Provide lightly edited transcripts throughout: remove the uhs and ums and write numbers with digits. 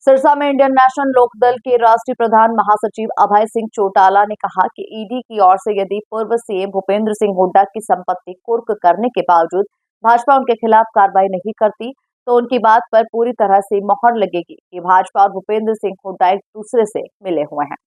सिरसा में Indian national Lokdal के राष्ट्रीय प्रधान महासचिव अभय सिंह चौटाला ने कहा कि ईडी की ओर से यदि पूर्व सीएम भूपेंद्र सिंह हुड्डा की संपत्ति कुर्क करने के बावजूद भाजपा उनके खिलाफ कार्रवाई नहीं करती तो उनकी बात पर पूरी तरह से मोहर लगेगी कि भाजपा और भूपेंद्र सिंह हुड्डा एक दूसरे से मिले हुए हैं।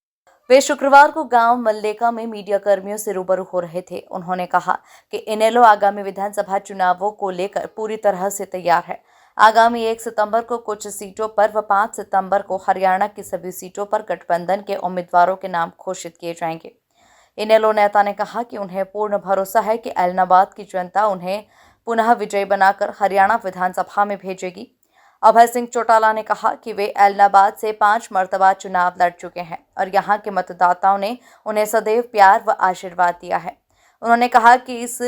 वे शुक्रवार को गांव मल्लेका में मीडिया कर्मियों से रूबरू हो रहे थे। उन्होंने कहा कि इनेलो आगामी विधानसभा चुनावों को लेकर पूरी तरह से तैयार है। आगामी 1 सितंबर को कुछ सीटों पर व 5 सितंबर को हरियाणा की सभी सीटों पर गठबंधन के उम्मीदवारों के नाम घोषित किए जाएंगे। इनेलो नेता ने कहा कि उन्हें पूर्ण भरोसा है कि ऐलनाबाद की जनता उन्हें पुनः विजयी बनाकर हरियाणा विधानसभा में भेजेगी। अभय सिंह चौटाला ने कहा कि वे ऐलनाबाद से 5 मर्तबा चुनाव लड़ चुके हैं और यहां के मतदाताओं ने उन्हें सदैव प्यार व आशीर्वाद दिया है। उन्होंने कहा कि इस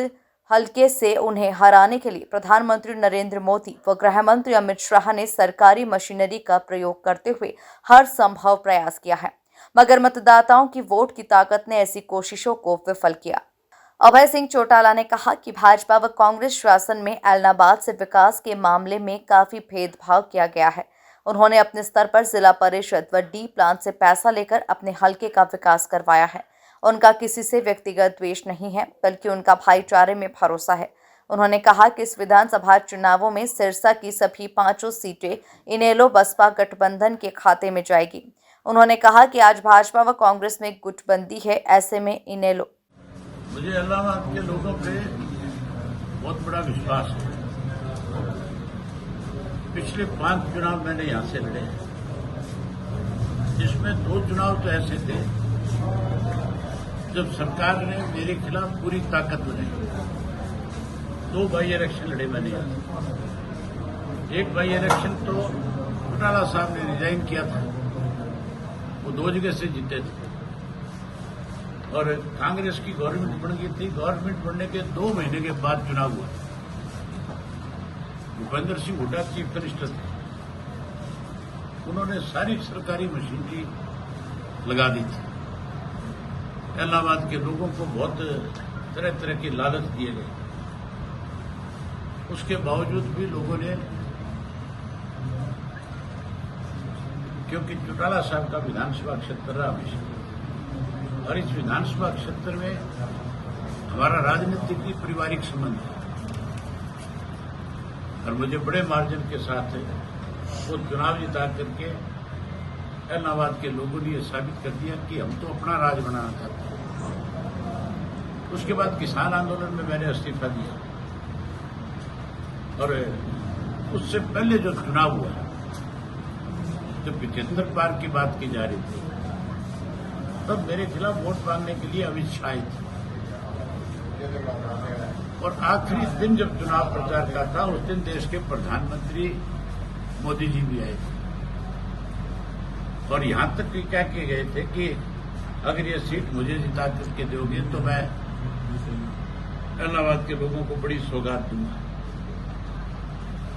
हल्के से उन्हें हराने के लिए प्रधानमंत्री नरेंद्र मोदी व गृह मंत्री अमित शाह ने सरकारी मशीनरी का प्रयोग करते हुए हर संभव प्रयास किया है, मगर मतदाताओं की वोट की ताकत ने ऐसी कोशिशों को विफल किया। अभय सिंह चौटाला ने कहा कि भाजपा व कांग्रेस शासन में ऐलनाबाद से विकास के मामले में काफी भेदभाव किया गया है। उन्होंने अपने स्तर पर जिला परिषद व डी प्लान से पैसा लेकर अपने हलके का विकास करवाया है। उनका किसी से व्यक्तिगत द्वेष नहीं है, बल्कि उनका भाईचारे में भरोसा है। उन्होंने कहा कि इस विधानसभा चुनावों में सिरसा की सभी 5 सीटें इनेलो बसपा गठबंधन के खाते में जाएगी। उन्होंने कहा कि आज भाजपा व कांग्रेस में गुटबंदी है, ऐसे में इनेलो। मुझे इलाहाबाद के लोगों पे बहुत बड़ा विश्वास है। पिछले 5 चुनाव मैंने यहां से लड़े हैं, जिसमें 2 चुनाव तो ऐसे थे जब सरकार ने मेरे खिलाफ पूरी ताकत लगाई। 2 बाई इलेक्शन लड़े मैंने यहाँ। एक बाई इलेक्शन तो चौटाला साहब ने रिजाइन किया था, वो 2 जगह से जीते थे और कांग्रेस की गवर्नमेंट बन गई थी। गवर्नमेंट बनने के 2 महीने के बाद चुनाव हुआ। भूपेंद्र सिंह हुड्डा चीफ मिनिस्टर थे, उन्होंने सारी सरकारी मशीनरी लगा दी थी। इलाहाबाद के लोगों को बहुत तरह तरह की लालच दिए गए। उसके बावजूद भी लोगों ने, क्योंकि चौटाला साहब का विधानसभा क्षेत्र रहा हमेशा, और इस विधानसभा क्षेत्र में हमारा राजनीतिक की पारिवारिक संबंध है और मुझे बड़े मार्जिन के साथ वो चुनाव जिता करके इलाहाबाद के लोगों ने यह साबित कर दिया कि हम तो अपना राज बनाना चाहते हैं। उसके बाद किसान आंदोलन में मैंने इस्तीफा दिया और उससे पहले जो चुनाव हुआ, जब 75 पार की बात की जा रही थी, तब मेरे खिलाफ वोट मांगने के लिए अमित शाह थे और आखिरी दिन जब चुनाव प्रचार का था, उस दिन देश के प्रधानमंत्री मोदी जी भी आए थे और यहां तक भी कह के गए थे कि अगर ये सीट मुझे जिता करके दोगे तो मैं इलाहाबाद के लोगों को बड़ी सौगात दूंगा।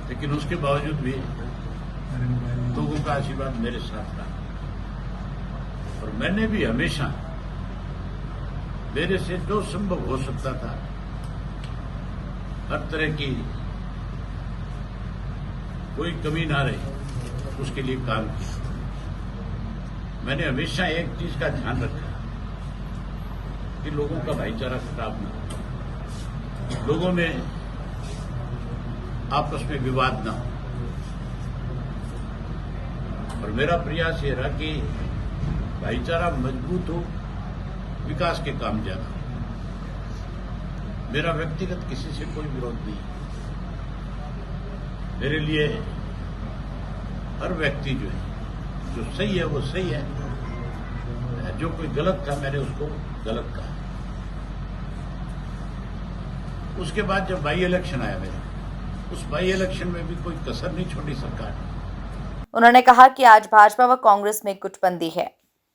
लेकिन उसके बावजूद भी लोगों का आशीर्वाद मेरे साथ रहा और मैंने भी हमेशा मेरे से जो संभव हो सकता था, हर तरह की कोई कमी ना रही, उसके लिए काम किया। मैंने हमेशा एक चीज का ध्यान रखा कि लोगों का भाईचारा खराब ना हो, लोगों में आपस में विवाद ना हो और मेरा प्रयास ये रहा कि भाईचारा मजबूत हो, विकास के काम ज्यादा हो। मेरा व्यक्तिगत किसी से कोई विरोध नहीं है। मेरे लिए हर व्यक्ति जो है, जो सही है वो सही है, जो कोई गलत था मैंने उसको गलत कहा। उसके बाद जब बाई इलेक्शन आया मेरा, उस बाई इलेक्शन में भी कोई कसर नहीं छोड़ी सरकार ने। उन्होंने कहा कि आज भाजपा व कांग्रेस में गुटबंदी है।